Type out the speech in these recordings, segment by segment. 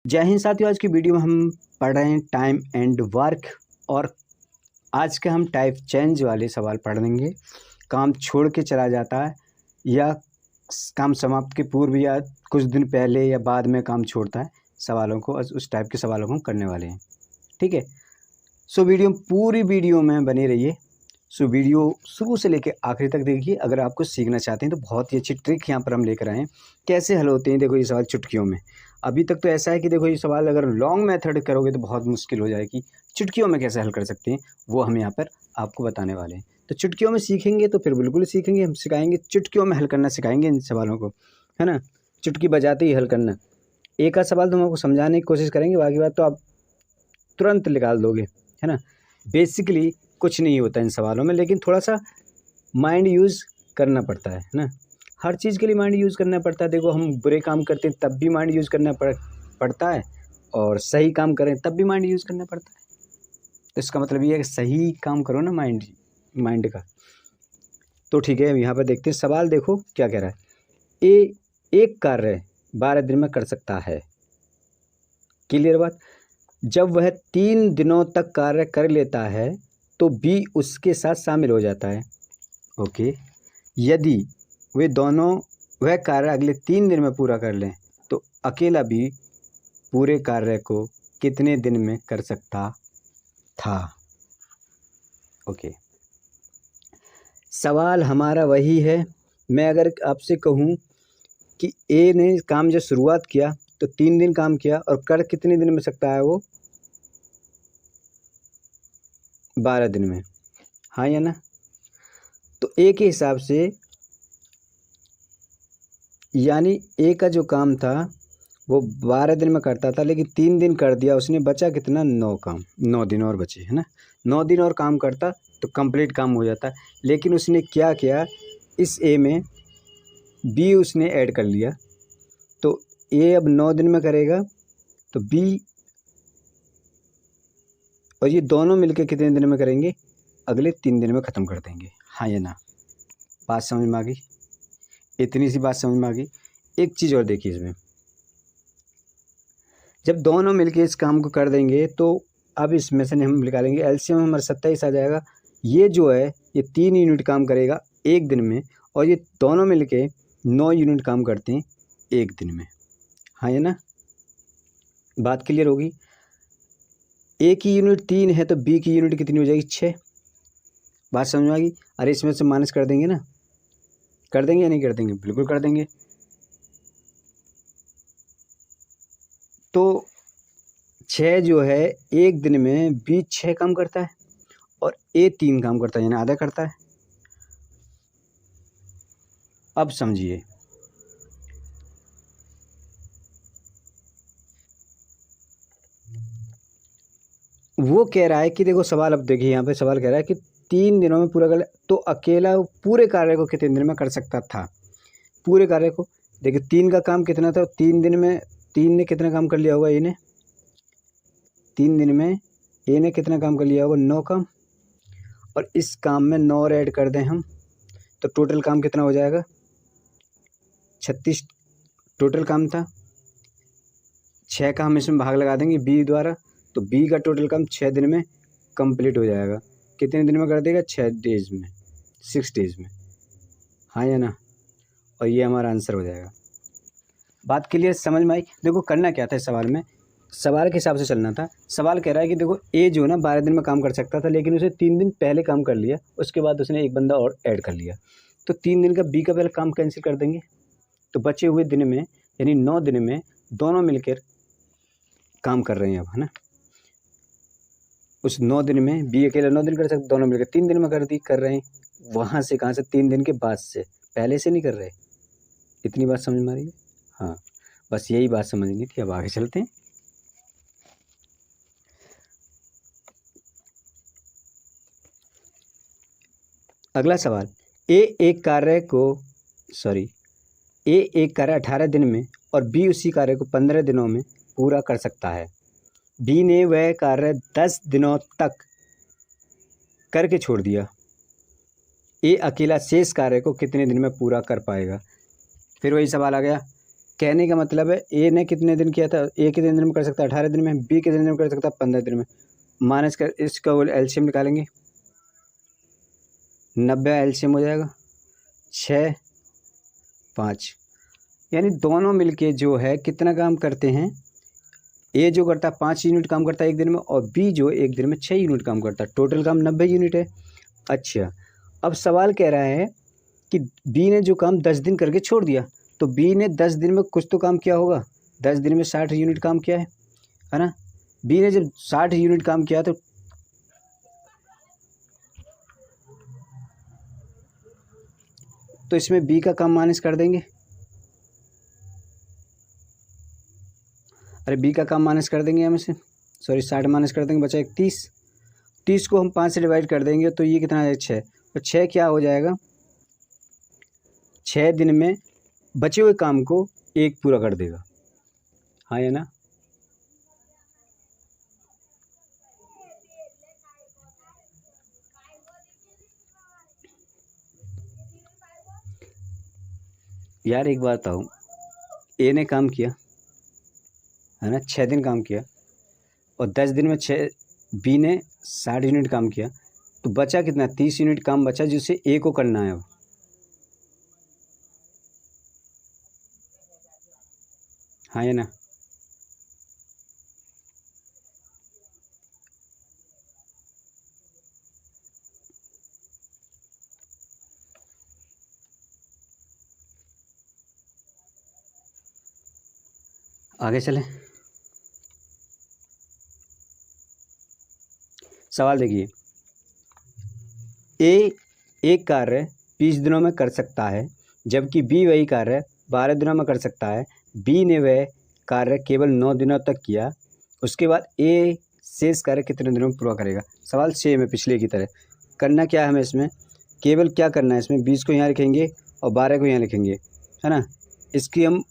जय हिंद साथियों। आज की वीडियो में हम पढ़ रहे हैं टाइम एंड वर्क, और आज के हम टाइप चेंज वाले सवाल पढ़ लेंगे। काम छोड़ के चला जाता है या काम समाप्त के पूर्व या कुछ दिन पहले या बाद में काम छोड़ता है, सवालों को उस टाइप के सवालों को हम करने वाले हैं। ठीक है, सो पूरी वीडियो में बने रहिए। सो वीडियो शुरू से लेकर आखिरी तक देखिए। अगर आपको सीखना चाहते हैं तो बहुत ही अच्छी ट्रिक यहाँ पर हम लेकर आए हैं, कैसे हल होते हैं। देखो ये सवाल चुटकियों में, अभी तक तो ऐसा है कि देखो ये सवाल अगर लॉन्ग मेथड करोगे तो बहुत मुश्किल हो जाएगी। चुटकियों में कैसे हल कर सकते हैं वो हम यहाँ पर आपको बताने वाले हैं। तो चुटकियों में सीखेंगे तो फिर बिल्कुल सीखेंगे, हम सिखाएंगे चुटकियों में हल करना सिखाएंगे इन सवालों को, है ना। चुटकी बजाते ही हल करना। एक आध सवाल तो हम आपको समझाने की कोशिश करेंगे, बाकी बात तो आप तुरंत निकाल दोगे, है ना। बेसिकली कुछ नहीं होता इन सवालों में, लेकिन थोड़ा सा माइंड यूज़ करना पड़ता है ना। हर चीज़ के लिए माइंड यूज़ करना पड़ता है। देखो हम बुरे काम करते हैं तब भी माइंड यूज़ करना पड़ता है, और सही काम करें तब भी माइंड यूज़ करना पड़ता है। तो इसका मतलब ये है कि सही काम करो ना माइंड का। तो ठीक है, यहाँ पर देखते हैं सवाल। देखो क्या कह रहा है। एक कार्य 12 दिन में कर सकता है। क्लियर बात। जब वह 3 दिनों तक कार्य कर लेता है तो बी उसके साथ शामिल हो जाता है। ओके, यदि वह कार्य अगले 3 दिन में पूरा कर लें तो अकेला बी पूरे कार्य को कितने दिन में कर सकता था। ओके, सवाल हमारा वही है। मैं अगर आपसे कहूँ कि ए ने काम जब शुरुआत किया तो 3 दिन काम किया और कर कितने दिन में सकता है वो, 12 दिन में, हाँ या ना। तो ए के हिसाब से यानी ए का जो काम था वो 12 दिन में करता था, लेकिन 3 दिन कर दिया उसने, बचा कितना, 9 दिन और बचे, है ना। 9 दिन और काम करता तो कंप्लीट काम हो जाता। लेकिन उसने क्या किया, इस ए में बी उसने ऐड कर लिया, तो ए अब 9 दिन में करेगा तो बी और ये दोनों मिलकर कितने दिन में करेंगे, अगले 3 दिन में ख़त्म कर देंगे, हाँ या ना। बात समझ में आ गई, इतनी सी बात समझ में आ गई। एक चीज़ और देखिए इसमें, जब दोनों मिलके इस काम को कर देंगे तो अब इसमें से हम निकालेंगे एलसीएम, हमारा 27 आ जाएगा। ये जो है ये 3 यूनिट काम करेगा एक दिन में, और ये दोनों मिलके 9 यूनिट काम करते हैं एक दिन में, हाँ या ना। बात क्लियर होगी। ए की यूनिट 3 है तो बी की यूनिट कितनी हो जाएगी, 6। बात समझ में आ गई। अरे इसमें से माइनस कर देंगे ना, कर देंगे या नहीं कर देंगे, बिल्कुल कर देंगे। तो 6 जो है एक दिन में बी 6 काम करता है और ए 3 काम करता है, यानी आधा करता है। अब समझिए, वो कह रहा है कि देखो सवाल, अब देखिए यहाँ पे सवाल कह रहा है कि 3 दिनों में पूरा कर ले तो अकेला पूरे कार्य को कितने दिन में कर सकता था। पूरे कार्य को देखिए, 3 का काम कितना था, 3 दिन में 3 ने कितना काम कर लिया होगा, ए ने 3 दिन में ए ने कितना काम कर लिया होगा, 9 काम। और इस काम में 9 और ऐड कर दें हम तो टोटल काम कितना हो जाएगा, 36 टोटल काम था। 6 का हम इसमें भाग लगा देंगे बी द्वारा, तो बी का टोटल काम 6 दिन में कंप्लीट हो जाएगा। कितने दिन में कर देगा, 6 डेज में, 6 डेज में, हाँ या ना। और ये हमारा आंसर हो जाएगा। बात क्लियर, समझ में आई। देखो करना क्या था इस सवाल में, सवाल के हिसाब से चलना था। सवाल कह रहा है कि देखो ए जो ना 12 दिन में काम कर सकता था, लेकिन उसे 3 दिन पहले काम कर लिया, उसके बाद उसने एक बंदा और ऐड कर लिया, तो 3 दिन का बी का पहले काम कैंसिल कर देंगे, तो बचे हुए दिन में यानी 9 दिन में दोनों मिलकर काम कर रहे हैं अब, है ना। उस 9 दिन में बी अकेला 9 दिन कर सकते, दोनों मिलकर 3 दिन में कर रहे हैं। वहाँ से कहाँ से, 3 दिन के बाद से, पहले से नहीं कर रहे। इतनी बात समझ में आ रही है, हाँ। बस यही बात समझनी थी। अब आगे चलते हैं। अगला सवाल, ए एक कार्य 18 दिन में और बी उसी कार्य को 15 दिनों में पूरा कर सकता है। बी ने वह कार्य 10 दिनों तक करके छोड़ दिया। ए अकेला शेष कार्य को कितने दिन में पूरा कर पाएगा। फिर वही सवाल आ गया, कहने का मतलब है ए ने कितने दिन किया था, ए कितने दिन में कर सकता है 18 दिन में, बी कितने दिन में कर सकता है 15 दिन में। माइनस कर इसका वो एलसीएम निकालेंगे, 90 एलसीएम हो जाएगा 6 5, यानी दोनों मिलके जो है कितना काम करते हैं, ए जो करता है 5 यूनिट काम करता है एक दिन में और बी जो एक दिन में 6 यूनिट काम करता है, टोटल काम 90 यूनिट है। अच्छा, अब सवाल कह रहा है कि बी ने जो काम 10 दिन करके छोड़ दिया, तो बी ने 10 दिन में कुछ तो काम किया होगा, 10 दिन में 60 यूनिट काम किया है ना। बी ने जब 60 यूनिट काम किया तो इसमें बी का काम माइनस कर देंगे, अरे बी का काम माइनस कर देंगे हम इसे, सॉरी 60 माइनस कर देंगे, बचा एक 30, 30 को हम 5 से डिवाइड कर देंगे तो ये कितना है 6, तो 6 क्या हो जाएगा, 6 दिन में बचे हुए काम को एक पूरा कर देगा, हाँ या ना। यार एक बात बताओ, ए ने काम किया है ना, 6 दिन काम किया और 10 दिन में 6, बी ने 60 यूनिट काम किया, तो बचा कितना 30 यूनिट काम बचा जिसे ए को करना है अब, हाँ या ना। आगे चलें, सवाल देखिए, ए एक कार्य 20 दिनों में कर सकता है जबकि बी वही कार्य 12 दिनों में कर सकता है। बी ने वह कार्य केवल 9 दिनों तक किया, उसके बाद ए शेष कार्य कितने दिनों में पूरा करेगा। सवाल सेम है पिछले की तरह, करना क्या है हमें इसमें, केवल क्या करना है इसमें 20 को यहाँ लिखेंगे और 12 को यहाँ लिखेंगे, है ना। इसकी हम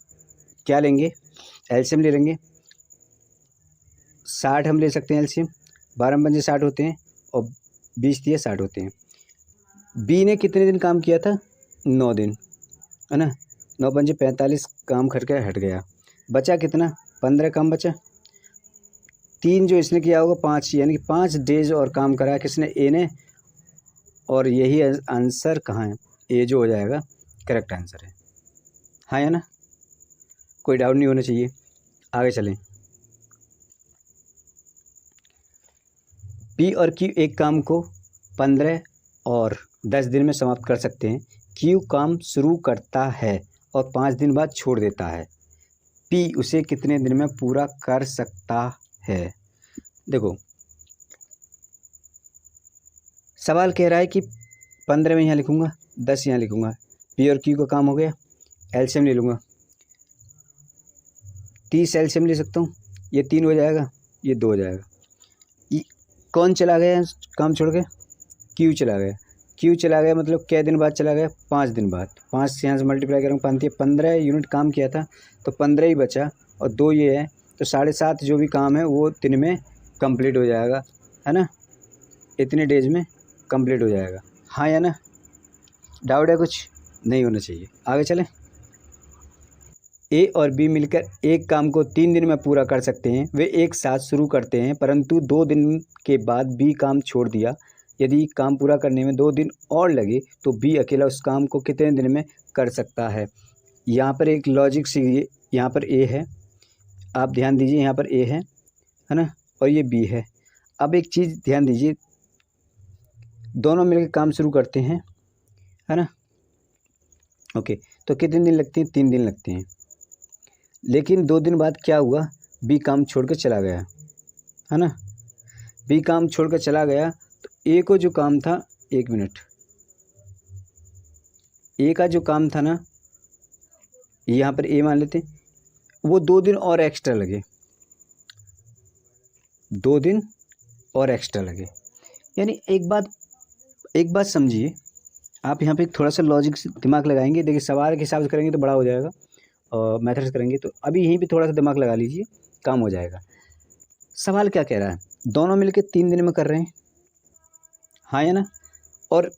क्या लेंगे, एलसीएम ले लेंगे, 60 हम ले सकते हैं एलसीएम, 12 पंजे 60 होते हैं और 20 दिए 60 होते हैं। बी ने कितने दिन काम किया था, 9 दिन, है ना, 9 पंजे 45 काम करके हट गया, बचा कितना 15 काम बचा, 3 जो इसने किया होगा 5, यानी कि 5 डेज और काम करा किसने, ए ने, और यही आंसर कहाँ है, ए जो हो जाएगा करेक्ट आंसर है, हाँ या ना, कोई डाउट नहीं होना चाहिए। आगे चलें, पी और क्यू एक काम को 15 और 10 दिन में समाप्त कर सकते हैं। क्यू काम शुरू करता है और 5 दिन बाद छोड़ देता है, पी उसे कितने दिन में पूरा कर सकता है। देखो सवाल कह रहा है कि 15 में यहाँ लिखूँगा, 10 यहाँ लिखूँगा, पी और क्यू का काम हो गया, एलसीएम ले लूँगा, 30 एलसीएम ले सकता हूँ, ये 3 हो जाएगा, ये 2 हो जाएगा। कौन चला गया काम छोड़ के, क्यू चला गया, क्यू चला गया मतलब क्या दिन बाद चला गया, 5 दिन बाद, 5 से यहाँ से मल्टीप्लाई करूँगा 5, 15 यूनिट काम किया था तो 15 ही बचा और 2 ये है, तो 7.5 जो भी काम है वो दिन में कंप्लीट हो जाएगा, है ना, इतने डेज में कंप्लीट हो जाएगा, हाँ या ना। डाउट है कुछ, नहीं होना चाहिए। आगे चलें, ए और बी मिलकर एक काम को 3 दिन में पूरा कर सकते हैं। वे एक साथ शुरू करते हैं परंतु 2 दिन के बाद बी काम छोड़ दिया। यदि काम पूरा करने में 2 दिन और लगे तो बी अकेला उस काम को कितने दिन में कर सकता है। यहाँ पर एक लॉजिक सी, यहाँ पर ए है, आप ध्यान दीजिए, यहाँ पर ए है ना, और ये बी है। अब एक चीज़ ध्यान दीजिए, दोनों मिलकर काम शुरू करते हैं, है ना, ओके, तो कितने दिन लगते हैं, 3 दिन लगते हैं। लेकिन 2 दिन बाद क्या हुआ, बी काम छोड़ कर चला गया, है ना, बी काम छोड़ कर चला गया तो ए को जो काम था, 1 मिनट, ए का जो काम था ना, यहाँ पर ए मान लेते, वो 2 दिन और एक्स्ट्रा लगे, 2 दिन और एक्स्ट्रा लगे। यानी एक बात समझिए, आप यहाँ पे थोड़ा सा लॉजिक से दिमाग लगाएंगे, देखिए सवाल के हिसाब से करेंगे तो बड़ा हो जाएगा और मेथड से करेंगे तो अभी यहीं पे थोड़ा सा दिमाग लगा लीजिए, काम हो जाएगा। सवाल क्या कह रहा है, दोनों मिलके 3 दिन में कर रहे हैं, हाँ या ना, और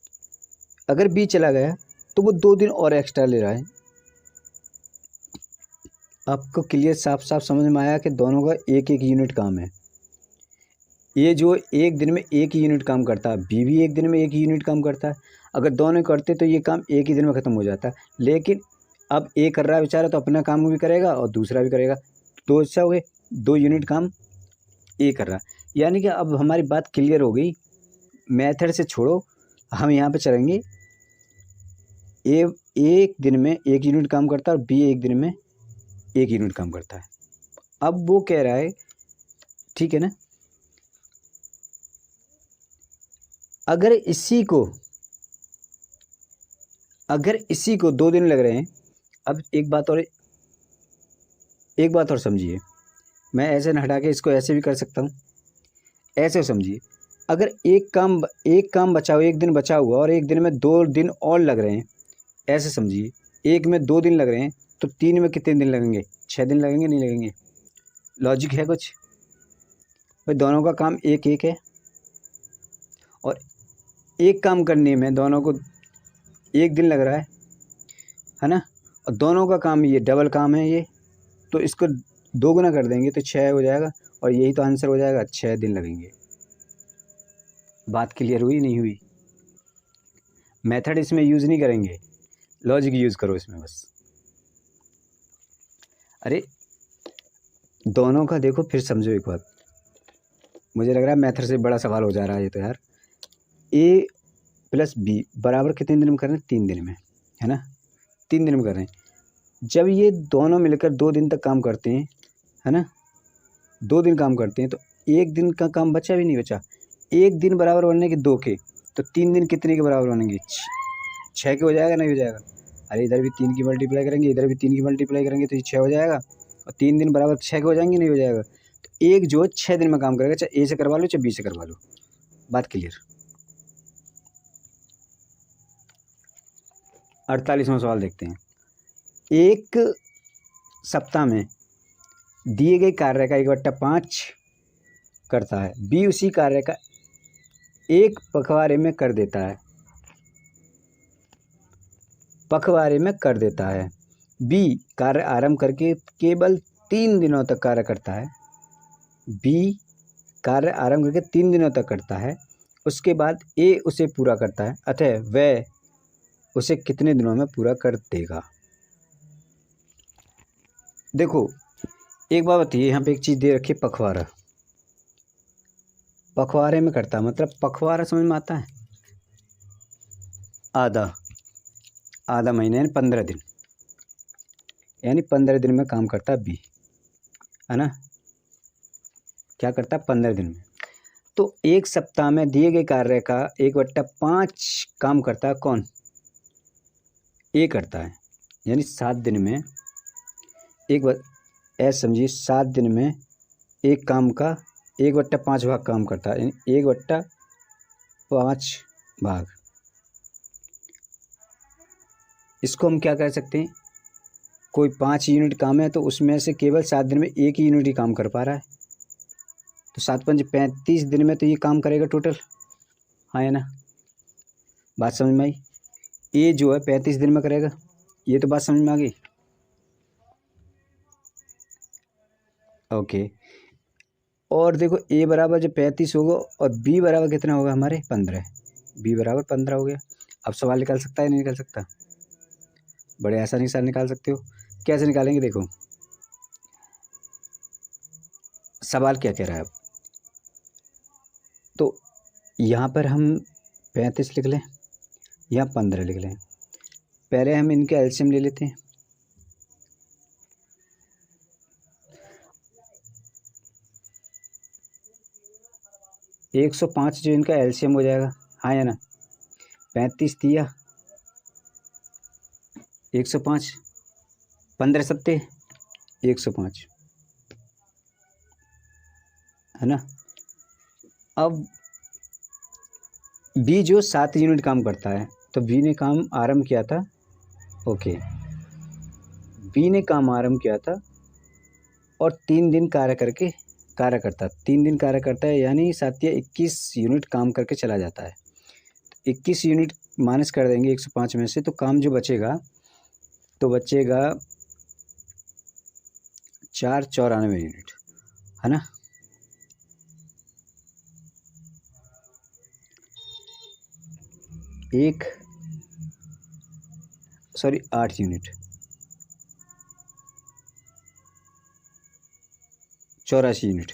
अगर बी चला गया तो वो 2 दिन और एक्स्ट्रा ले रहा है, आपको क्लियर साफ साफ समझ में आया कि दोनों का एक एक यूनिट काम है। ये जो एक दिन में एक ही यूनिट काम करता है, बी भी एक दिन में एक ही यूनिट काम करता है। अगर दोनों करते तो ये काम एक ही दिन में ख़त्म हो जाता। लेकिन अब ए कर रहा है बेचारा, तो अपना काम भी करेगा और दूसरा भी करेगा, तो अच्छा हो गए 2 यूनिट काम ए कर रहा। यानी कि अब हमारी बात क्लियर हो गई। मेथड से छोड़ो, हम यहाँ पे चलेंगे। ए एक दिन में एक यूनिट काम करता है और बी एक दिन में एक यूनिट काम करता है। अब वो कह रहा है, ठीक है ना, अगर इसी को 2 दिन लग रहे हैं। अब एक बात और समझिए, मैं ऐसे न हटा के इसको ऐसे भी कर सकता हूँ। ऐसे समझिए, अगर एक काम बचा हुआ, एक दिन बचा हुआ और एक दिन में 2 दिन और लग रहे हैं। ऐसे समझिए, एक में 2 दिन लग रहे हैं तो 3 में कितने दिन लगेंगे? 6 दिन लगेंगे, नहीं लगेंगे? लॉजिक है कुछ भाई? दोनों का काम एक एक है और एक काम करने में दोनों को 1 दिन लग रहा है ना। और दोनों का काम ये डबल काम है ये, तो इसको 2 गुना कर देंगे तो 6 हो जाएगा और यही तो आंसर हो जाएगा, 6 दिन लगेंगे। बात क्लियर हुई नहीं हुई? मेथड इसमें यूज़ नहीं करेंगे, लॉजिक यूज़ करो इसमें बस। अरे दोनों का देखो, फिर समझो एक बात। मुझे लग रहा है मेथड से बड़ा सवाल हो जा रहा है ये तो यार। ए प्लस बी बराबर कितने दिन में कर रहे हैं? 3 दिन में, है ना। 3 दिन में कर रहे हैं। जब ये दोनों मिलकर 2 दिन तक काम करते हैं, है ना, 2 दिन काम करते हैं, तो 1 दिन का काम बचा भी नहीं बचा। 1 दिन बराबर बनने के 2 के, तो 3 दिन कितने के बराबर बनेंगे? 6 के हो जाएगा, नहीं हो जाएगा? अरे इधर भी 3 की मल्टीप्लाई करेंगे, इधर भी 3 की मल्टीप्लाई करेंगे तो ये 6 हो जाएगा। और 3 दिन बराबर 6 के हो जाएंगे, नहीं हो जाएगा? तो एक जो 6 दिन में काम करेगा, चाहे ए से करवा लो चाहे बी से करवा लो। बात क्लियर? 48वां सवाल देखते हैं। एक सप्ताह में दिए गए कार्य का 1/5 करता है, बी उसी कार्य का 1 पखवाड़े में कर देता है। बी कार्य आरंभ करके केवल 3 दिनों तक कार्य करता है। बी कार्य आरंभ करके 3 दिनों तक करता है, उसके बाद ए उसे पूरा करता है, अतः वह उसे कितने दिनों में पूरा कर देगा? देखो एक बात बताइए, यहाँ पे एक चीज़ दे रखी है, पखवाड़ा। पखवाड़े में करता है, मतलब पखवाड़ा समझ में आता है? आधा महीने यानी 15 दिन, यानी 15 दिन में काम करता है बी, है ना। क्या करता है? 15 दिन में। तो एक सप्ताह में दिए गए कार्य का 1/5 काम करता है कौन? ए करता है। यानी 7 दिन में ऐसे समझिए, 7 दिन में एक काम का 1/5 भाग काम करता है, यानी 1/5 भाग। इसको हम क्या कह सकते हैं? कोई 5 यूनिट काम है तो उसमें से केवल 7 दिन में 1 ही यूनिट ही काम कर पा रहा है, तो 7 5 35 दिन में तो ये काम करेगा टोटल, हाँ है ना। बात समझ में आई? ए जो है 35 दिन में करेगा, ये तो बात समझ में आ गई। ओके, और देखो ए बराबर जो 35 होगा और बी बराबर कितना होगा हमारे? 15। बी बराबर 15 हो गया। अब सवाल निकाल सकता है नहीं निकाल सकता? बड़े आसानी से निकाल सकते हो। कैसे निकालेंगे? देखो सवाल क्या कह रहा है। तो यहाँ पर हम 35 लिख लें, यहाँ 15 लिख लें। पहले हम इनके एलसीएम ले लेते हैं। एक 105 जो इनका एलसीएम हो जाएगा, हाँ या ना। 35 दिया, 105, 15 सत्ते 105, है ना। अब बी जो 7 यूनिट काम करता है, तो बी ने काम आरंभ किया था। ओके, बी ने काम आरंभ किया था और 3 दिन कार्य करता है। 3 दिन कार्य करता है, यानी 7 या 21 यूनिट काम करके चला जाता है। 21 यूनिट माइनस कर देंगे 105 में से, तो काम जो बचेगा तो बचेगा 494 यूनिट, है ना। एक सॉरी 8 यूनिट, 84 यूनिट,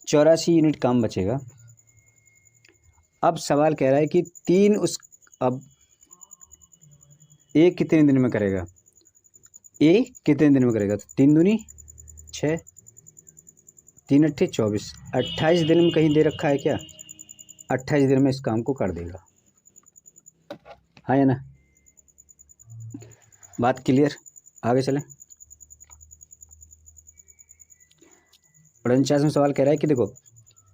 84 यूनिट काम बचेगा। अब सवाल कह रहा है कि अब ए कितने दिन में करेगा, ए कितने दिन में करेगा, तो 3 दूनी 6, 3 अट्ठे 24, 28 दिन में कहीं दे रखा है क्या, 28 दिन में इस काम को कर देगा, हाँ या ना। बात क्लियर, आगे चलें। 49वां सवाल कह रहा है कि देखो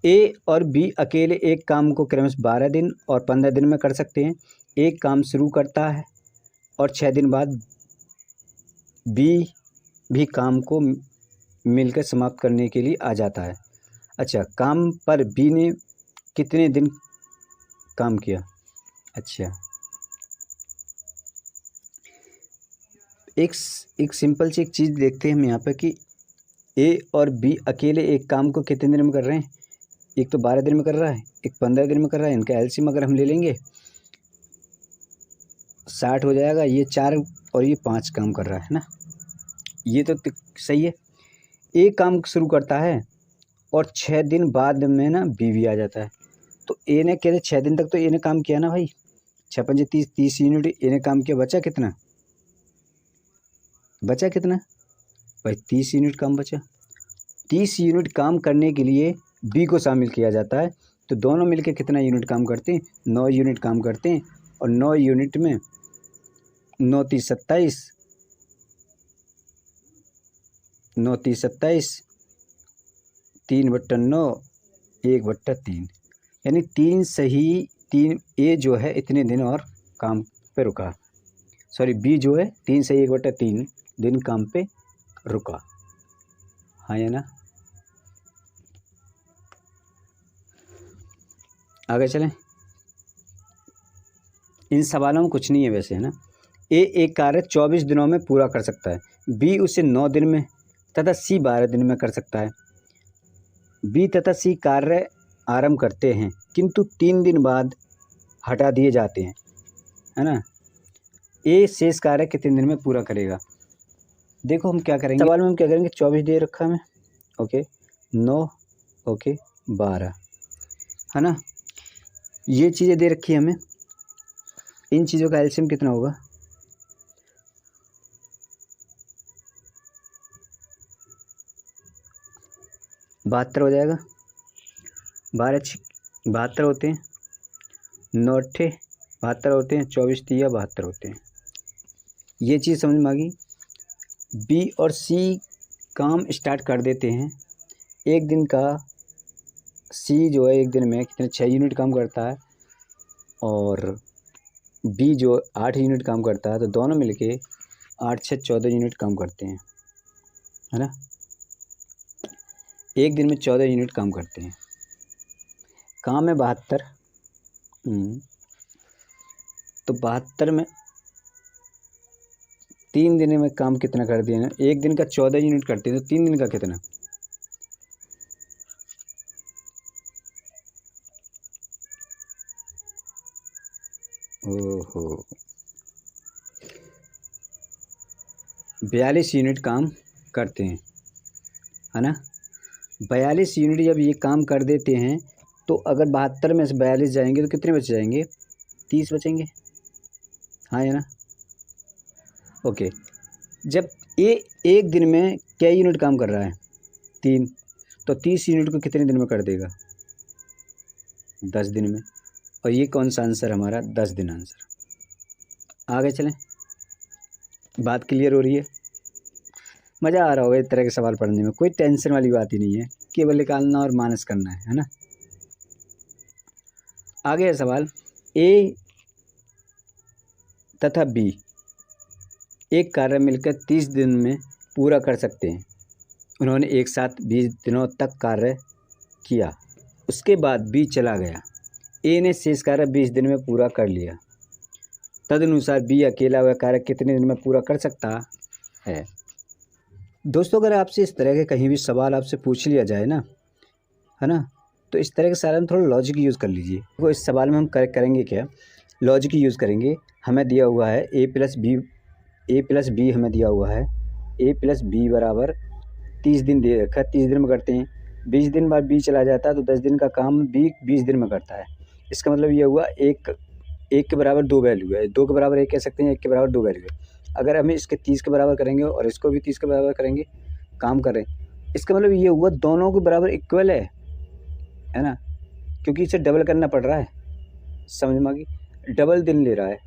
ए और बी अकेले एक काम को क्रमशः 12 दिन और 15 दिन में कर सकते हैं। एक काम शुरू करता है और 6 दिन बाद बी भी काम को मिलकर समाप्त करने के लिए आ जाता है। अच्छा, काम पर बी ने कितने दिन काम किया। अच्छा, एक सिंपल सी एक चीज़ देखते हैं हम यहाँ पे कि ए और बी अकेले एक काम को कितने दिन में कर रहे हैं। एक तो 12 दिन में कर रहा है, एक 15 दिन में कर रहा है। इनका एलसीएम अगर हम ले लेंगे 60 हो जाएगा। ये 4 और ये 5 काम कर रहा है ना, ये तो सही है। एक काम शुरू करता है और 6 दिन बाद में ना बी भी आ जाता है। तो ए ने कहते 6 दिन तक तो ए ने काम किया ना भाई, 6 पंजे 30 यूनिट ए ने काम किया। बचा कितना, बचा कितना भाई, 30 यूनिट काम बचा। 30 यूनिट काम करने के लिए बी को शामिल किया जाता है। तो दोनों मिलके कितना यूनिट काम करते हैं, 9 यूनिट काम करते हैं। और 9 यूनिट में 9 30 27, 9 30 27, 3/9, 1/3, यानी 3 सही 3 ए जो है इतने दिन और काम पे रुका। सॉरी, बी जो है 3 सही 1/3 दिन काम पे रुका, हाँ या ना। आगे चलें। इन सवालों में कुछ नहीं है वैसे, है ना। ए एक कार्य 24 दिनों में पूरा कर सकता है, बी उसे 9 दिन में तथा सी 12 दिन में कर सकता है। बी तथा सी कार्य आरंभ करते हैं किंतु 3 दिन बाद हटा दिए जाते हैं, है ना। ए शेष कार्य कितने दिन में पूरा करेगा। देखो हम क्या करेंगे, सवाल में हम क्या करेंगे, 24 दे रखा है हमें, ओके 9, ओके 12, है ना। ये चीज़ें दे रखी है हमें। इन चीज़ों का एलसीएम कितना होगा, बहत्तर हो जाएगा। 12 72 होते हैं, 9 अट्ठे 72 होते हैं, 24 तिया 72 होते हैं। ये चीज़ समझ में आ गई। बी और सी काम स्टार्ट कर देते हैं। एक दिन का सी जो है एक दिन में कितने 6 यूनिट काम करता है और बी जो 8 यूनिट काम करता है। तो दोनों मिलके 8 6 14 यूनिट काम करते हैं, है ना। एक दिन में 14 यूनिट काम करते हैं। काम है 72, तो 72 में 3 दिन में काम कितना कर दिया ना। एक दिन का 14 यूनिट करते हैं तो 3 दिन का कितना, ओहो 42 यूनिट काम करते हैं, है ना। 42 यूनिट जब ये काम कर देते हैं तो अगर 72 में से 42 जाएंगे तो कितने बच जाएंगे, 30 बचेंगे, हाँ है ना। ओके, जब ए एक दिन में क्या यूनिट काम कर रहा है, 3, तो 30 यूनिट को कितने दिन में कर देगा, 10 दिन में। और ये कौन सा आंसर हमारा, 10 दिन आंसर। आगे चलें, बात क्लियर हो रही है। मज़ा आ रहा होगा इस तरह के सवाल पढ़ने में, कोई टेंशन वाली बात ही नहीं है, केवल निकालना और माइनस करना है ना। आगे है सवाल, ए तथा बी एक कार्य मिलकर 30 दिन में पूरा कर सकते हैं। उन्होंने एक साथ 20 दिनों तक कार्य किया, उसके बाद बी चला गया। ए ने शेष कार्य 20 दिन में पूरा कर लिया। तदनुसार बी अकेला वह कार्य कितने दिन में पूरा कर सकता है। दोस्तों अगर आपसे इस तरह के कहीं भी सवाल आपसे पूछ लिया जाए ना, है ना, तो इस तरह के सवाल में थोड़ा लॉजिक यूज़ कर लीजिए। वो इस सवाल में हम करेंगे क्या, लॉजिक यूज़ करेंगे। हमें दिया हुआ है ए प्लस बी हमें दिया हुआ है ए प्लस बी बराबर 30 दिन दे रखा है, 30 दिन में करते हैं। 20 दिन बाद बी चला जाता है तो 10 दिन का काम बी 20 दिन में करता है। इसका मतलब ये हुआ एक के बराबर 2 वैल्यू है, 2 के बराबर 1 कह सकते हैं, 1 के बराबर 2 वैल्यू है। अगर हम इसके 30 के बराबर करेंगे और इसको भी 30 के बराबर करेंगे, काम कर रहे हैं, इसका मतलब ये हुआ दोनों के बराबर इक्वल है ना, क्योंकि इसे डबल करना पड़ रहा है। समझ में आ गई, डबल दिन ले रहा है,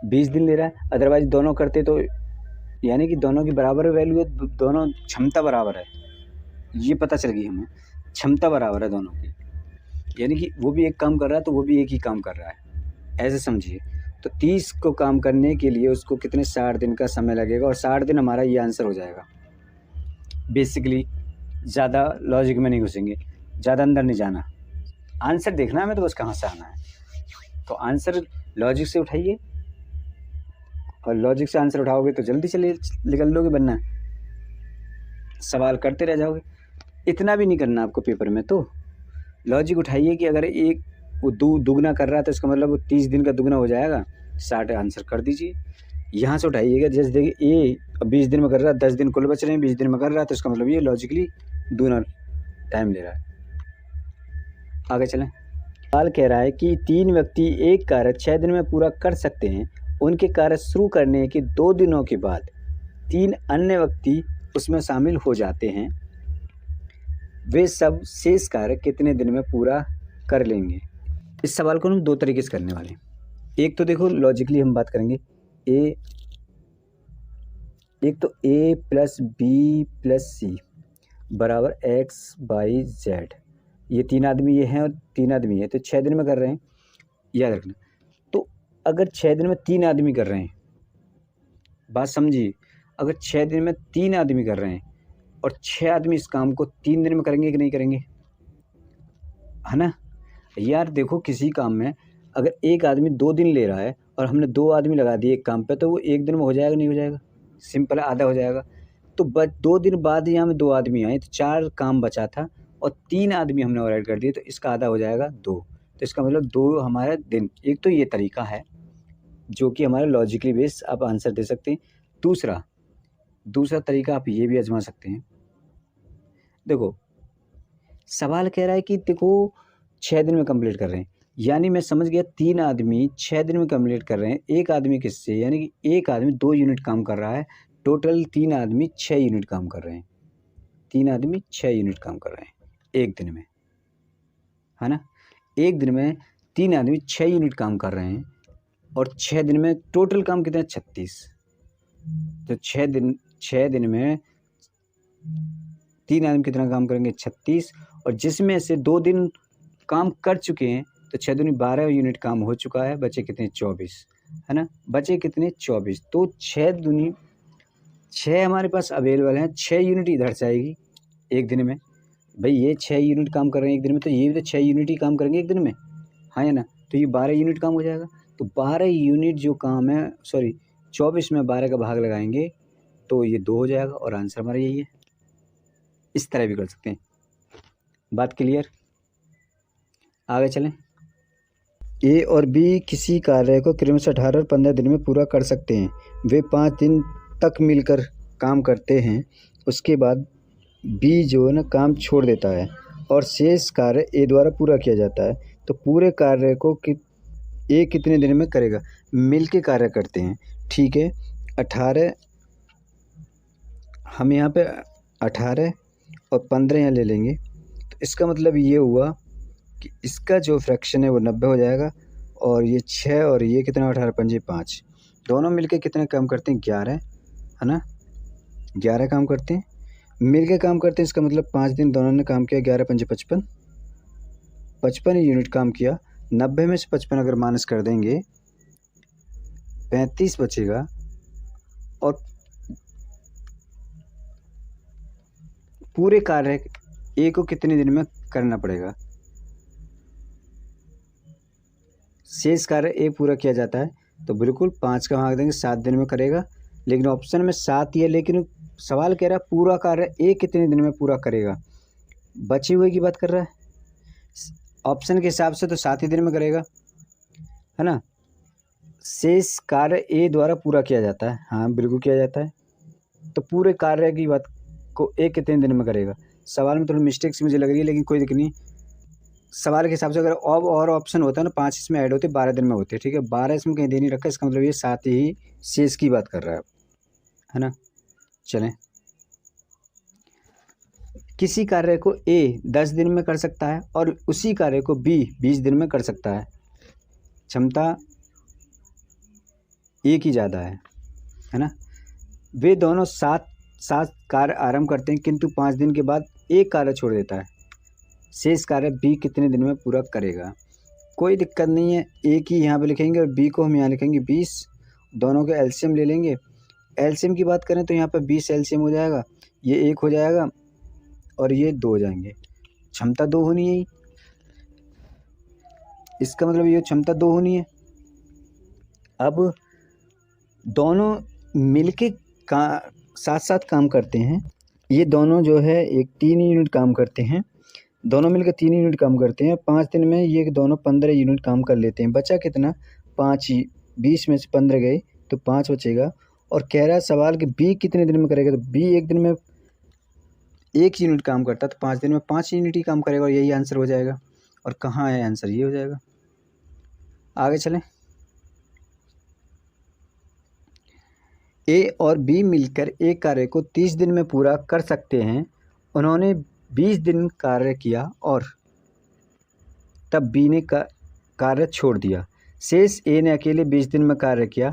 20 दिन ले रहा है। अदरवाइज दोनों करते तो यानी कि दोनों की बराबर वैल्यू है, दोनों क्षमता बराबर है, ये पता चल गई हमें, क्षमता बराबर है दोनों की, यानी कि वो भी एक काम कर रहा है तो वो भी एक ही काम कर रहा है, ऐसे समझिए। तो 30 को काम करने के लिए उसको कितने 60 दिन का समय लगेगा, और 60 दिन हमारा ये आंसर हो जाएगा। बेसिकली ज़्यादा लॉजिक में नहीं घुसेंगे, ज़्यादा अंदर नहीं जाना, आंसर देखना है हमें तो बस कहाँ से आना है। तो आंसर लॉजिक से उठाइए, और लॉजिक से आंसर उठाओगे तो जल्दी चलिए निकल लोगे, बनना सवाल करते रह जाओगे। इतना भी नहीं करना आपको पेपर में, तो लॉजिक उठाइए कि अगर एक वो दुगना कर रहा है तो इसका मतलब वो 30 दिन का दुगना हो जाएगा, 60 आंसर कर दीजिए। यहाँ से उठाइएगा, जैसे देखिए ए 20 दिन में कर रहा है, 10 दिन कुल बच रहे हैं, 20 दिन में कर रहा है, तो इसका मतलब ये लॉजिकली दूना टाइम ले रहा है। आगे चलें। सवाल कह रहा है कि 3 व्यक्ति एक कार्य 6 दिन में पूरा कर सकते हैं। उनके कार्य शुरू करने के 2 दिनों के बाद 3 अन्य व्यक्ति उसमें शामिल हो जाते हैं। वे सब शेष कार्य कितने दिन में पूरा कर लेंगे। इस सवाल को हम 2 तरीके से करने वाले हैं। एक तो देखो लॉजिकली हम बात करेंगे, एक तो ए प्लस बी प्लस सी बराबर एक्स बाई जेड, ये 3 आदमी ये हैं और 3 आदमी है, तो 6 दिन में कर रहे हैं, याद रखना। तो अगर 6 दिन में 3 आदमी कर रहे हैं, बात समझिए, अगर 6 दिन में 3 आदमी कर रहे हैं और 6 आदमी इस काम को 3 दिन में करेंगे कि नहीं करेंगे, है ना यार। देखो किसी काम में अगर एक आदमी 2 दिन ले रहा है और हमने 2 आदमी लगा दिए एक काम पे, तो वो 1 दिन में हो जाएगा नहीं हो जाएगा, सिंपल आधा हो जाएगा। तो 2 दिन बाद यहाँ में 2 आदमी आए तो 4 काम बचा था, और 3 आदमी हमने और ऐड कर दिए, तो इसका आधा हो जाएगा 2। तो इसका मतलब 2 हमारा दिन। एक तो ये तरीका है जो कि हमारा लॉजिकली बेस आप आंसर दे सकते हैं। दूसरा तरीका आप ये भी आजमा सकते हैं। देखो सवाल कह रहा है कि देखो 6 दिन में कंप्लीट कर रहे हैं, यानी मैं समझ गया 3 आदमी 6 दिन में कंप्लीट कर रहे हैं। एक आदमी किससे, यानी कि एक आदमी 2 यूनिट काम कर रहा है, टोटल 3 आदमी 6 यूनिट काम कर रहे हैं। 3 आदमी 6 यूनिट काम कर रहे हैं एक दिन में, है ना। एक दिन में 3 आदमी 6 यूनिट काम कर रहे हैं, और 6 दिन में टोटल काम कितना है 36। तो 6 दिन में 3 आदमी कितना काम करेंगे 36, और जिसमें से 2 दिन काम कर चुके हैं, तो 6 दूनी 12 यूनिट काम हो चुका है, बचे कितने 24, है ना, बचे कितने 24। तो 6 हमारे पास अवेलेबल हैं, 6 यूनिट इधर से आएगी एक दिन में। भाई ये 6 यूनिट काम कर रहे हैं एक दिन में, तो ये भी तो 6 यूनिट ही काम करेंगे एक दिन में, हाँ या ना। तो ये 12 यूनिट काम हो जाएगा। तो 12 यूनिट जो काम है, 24 में 12 का भाग लगाएंगे तो ये 2 हो जाएगा, और आंसर हमारा यही है। इस तरह भी कर सकते हैं। बात क्लियर, आगे चलें। ए और बी किसी कार्य को क्रमशः 18 और 15 दिन में पूरा कर सकते हैं। वे 5 दिन तक मिलकर काम करते हैं, उसके बाद बी जो है ना काम छोड़ देता है और शेष कार्य ए द्वारा पूरा किया जाता है। तो पूरे कार्य को ए कितने दिन में करेगा, मिल के कार्य करते हैं, ठीक है। 18 हम यहाँ पे 18 और 15 यहाँ ले लेंगे, तो इसका मतलब ये हुआ कि इसका जो फ्रैक्शन है वो 90 हो जाएगा, और ये 6 और ये कितना 18 पंजे 5, दोनों मिलके कितना काम करते हैं 11, है ना, 11 काम करते हैं, मिलके काम करते हैं। इसका मतलब 5 दिन दोनों ने काम किया, 11 पंजे 55, 55 यूनिट काम किया। 90 में से 55 अगर माइनस कर देंगे 35 बचेगा, और पूरे कार्य ए को कितने दिन में करना पड़ेगा, शेष कार्य ए पूरा किया जाता है, तो बिल्कुल 5 का भाग देंगे 7 दिन में करेगा, लेकिन ऑप्शन में 7 ही है, लेकिन सवाल कह रहा है पूरा कार्य ए कितने दिन में पूरा करेगा। बचे हुए की बात कर रहा है, ऑप्शन के हिसाब से तो 7 ही दिन में करेगा, है ना। शेष कार्य ए द्वारा पूरा किया जाता है, हाँ बिल्कुल किया जाता है। तो पूरे कार्य की बात को ए कितने दिन में करेगा। सवाल में थोड़ी मिस्टेक्स मुझे लग रही है, लेकिन कोई दिक्कत नहीं। सवाल के हिसाब से अगर अब और ऑप्शन होता है ना 5 इसमें ऐड होते 12 दिन में होते, ठीक है। 12 इसमें कहीं दे नहीं रखा, इसका मतलब ये 7 ही शेष की बात कर रहा है ना। चलें, किसी कार्य को ए 10 दिन में कर सकता है और उसी कार्य को बी 20 दिन में कर सकता है। क्षमता ए की ज़्यादा है ना। वे दोनों साथ कार्य आरंभ करते हैं, किंतु 5 दिन के बाद एक कार्य छोड़ देता है। शेष कार्य बी कितने दिन में पूरा करेगा। कोई दिक्कत नहीं है, ए की यहाँ पे लिखेंगे और बी को हम यहाँ लिखेंगे 20। दोनों के एलसीएम ले लेंगे। एलसीएम की बात करें तो यहाँ पे 20 एलसीएम हो जाएगा, ये 1 हो जाएगा और ये 2 हो जाएंगे। क्षमता 2 होनी है, इसका मतलब ये क्षमता 2 होनी है। अब दोनों मिलके साथ साथ काम करते हैं। ये दोनों जो है एक 3 यूनिट काम करते हैं, दोनों मिलकर 3 यूनिट काम करते हैं। 5 दिन में ये दोनों 15 यूनिट काम कर लेते हैं। बचा कितना, 5 ही। 20 में से 15 गए तो 5 बचेगा। और कह रहा है सवाल कि बी कितने दिन में करेगा, तो बी एक दिन में 1 यूनिट काम करता है, तो 5 दिन में 5 यूनिट ही काम करेगा और यही आंसर हो जाएगा। और कहाँ है आंसर, ये हो जाएगा। आगे चलें। ए और बी मिलकर एक कार्य को 30 दिन में पूरा कर सकते हैं। उन्होंने 20 दिन कार्य किया और तब बी ने कार्य छोड़ दिया। शेष ए ने अकेले 20 दिन में कार्य किया।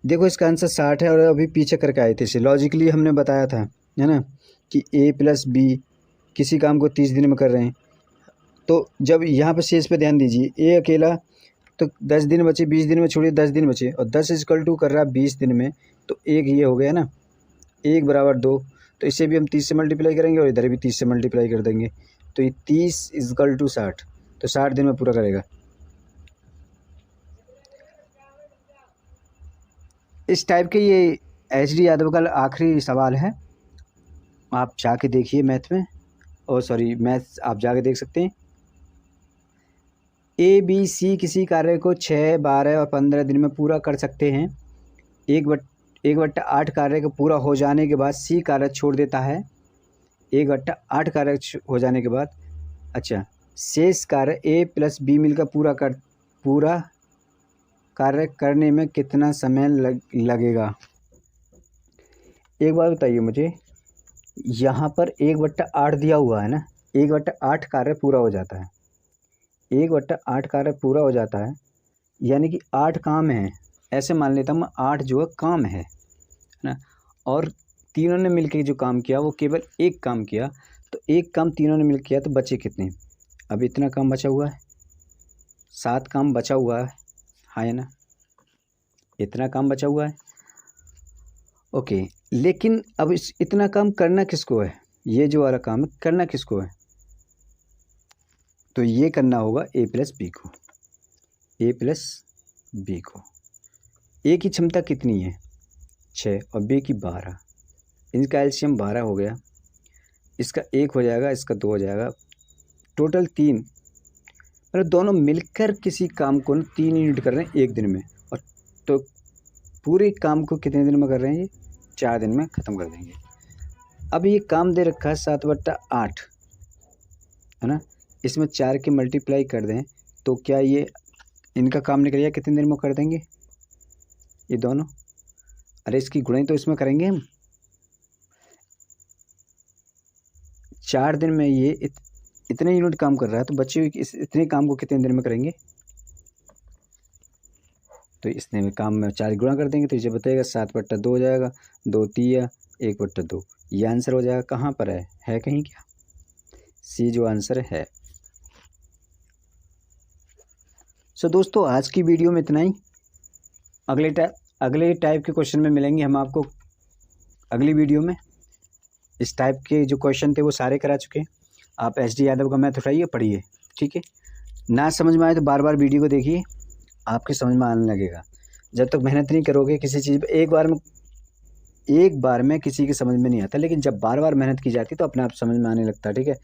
देखो इसका आंसर 60 है और अभी पीछे करके आए थे इसे। लॉजिकली हमने बताया था, है ना, कि ए प्लस बी किसी काम को 30 दिन में कर रहे हैं। तो जब यहाँ पर शेष पे ध्यान दीजिए, ए अकेला तो 10 दिन बचे, 20 दिन में छोड़िए 10 दिन बचे और 10 इक्वल टू कर रहा है 20 दिन में, तो एक ये हो गया ना, 1 बराबर 2। तो इसे भी हम 30 से मल्टीप्लाई करेंगे और इधर भी 30 से मल्टीप्लाई कर देंगे, तो ये 30 इक्वल टू 60, तो 60 दिन में पूरा करेगा। इस टाइप के ये HD यादव का आखिरी सवाल है, आप जाके देखिए मैथ में, और सॉरी मैथ आप जाके देख सकते हैं। ए बी सी किसी कार्य को 6, 12 और 15 दिन में पूरा कर सकते हैं। 1/8 कार्य का पूरा हो जाने के बाद सी कार्य छोड़ देता है। 1/8 कार्य हो जाने के बाद, अच्छा, शेष कार्य ए प्लस बी मिलकर पूरा कार्य करने में कितना समय लगेगा। एक बात बताइए मुझे, यहाँ पर 1/8 दिया हुआ है ना, 1/8 कार्य पूरा हो जाता है। 1/8 कार्य पूरा हो जाता है, यानी कि 8 काम है, ऐसे मान लेता हूँ मैं, 8 जो है काम है ना। और तीनों ने मिलकर जो काम किया वो केवल एक काम किया, तो एक काम तीनों ने मिलकर किया, तो बचे कितने। अब इतना काम बचा हुआ है, 7 काम बचा हुआ है, हाँ है ना, इतना काम बचा हुआ है। ओके, लेकिन अब इतना काम करना किसको है, ये जो वाला काम है करना किसको है, तो ये करना होगा ए प्लस बी को। ए प्लस बी को, ए की क्षमता कितनी है 6 और बी की 12, इनका एलसीएम 12 हो गया, इसका 1 हो जाएगा, इसका 2 हो जाएगा, टोटल 3। मतलब दोनों मिलकर किसी काम को 3 यूनिट कर रहे हैं एक दिन में, और तो पूरे काम को कितने दिन में कर रहे हैं, ये 4 दिन में ख़त्म कर देंगे। अब ये काम दे रखा है 7/8, है ना, इसमें 4 की मल्टीप्लाई कर दें तो क्या ये इनका काम निकल गया, कितने दिन में कर देंगे ये दोनों। अरे इसकी गुणाई तो इसमें करेंगे हम, 4 दिन में ये इतने यूनिट काम कर रहा है, तो बच्चे इतने काम को कितने दिन में करेंगे, तो इसने में काम में 4 गुणा कर देंगे, तो इसे बताएगा 7/2 हो जाएगा, 2 3 1/2, ये आंसर हो जाएगा। कहाँ पर है कहीं क्या, सी जो आंसर है। सो दोस्तों आज की वीडियो में इतना ही। अगले टाइप के क्वेश्चन में मिलेंगे हम आपको अगली वीडियो में। इस टाइप के जो क्वेश्चन थे वो सारे करा चुके हैं। आप HD यादव का मैथ उठाइए, पढ़िए, ठीक है। ना समझ में आए तो बार बार वीडियो को देखिए, आपके समझ में आने लगेगा। जब तक मेहनत नहीं करोगे किसी चीज़ पे, एक बार में किसी की समझ में नहीं आता, लेकिन जब बार बार मेहनत की जाती है तो अपने आप समझ में आने लगता है। ठीक है।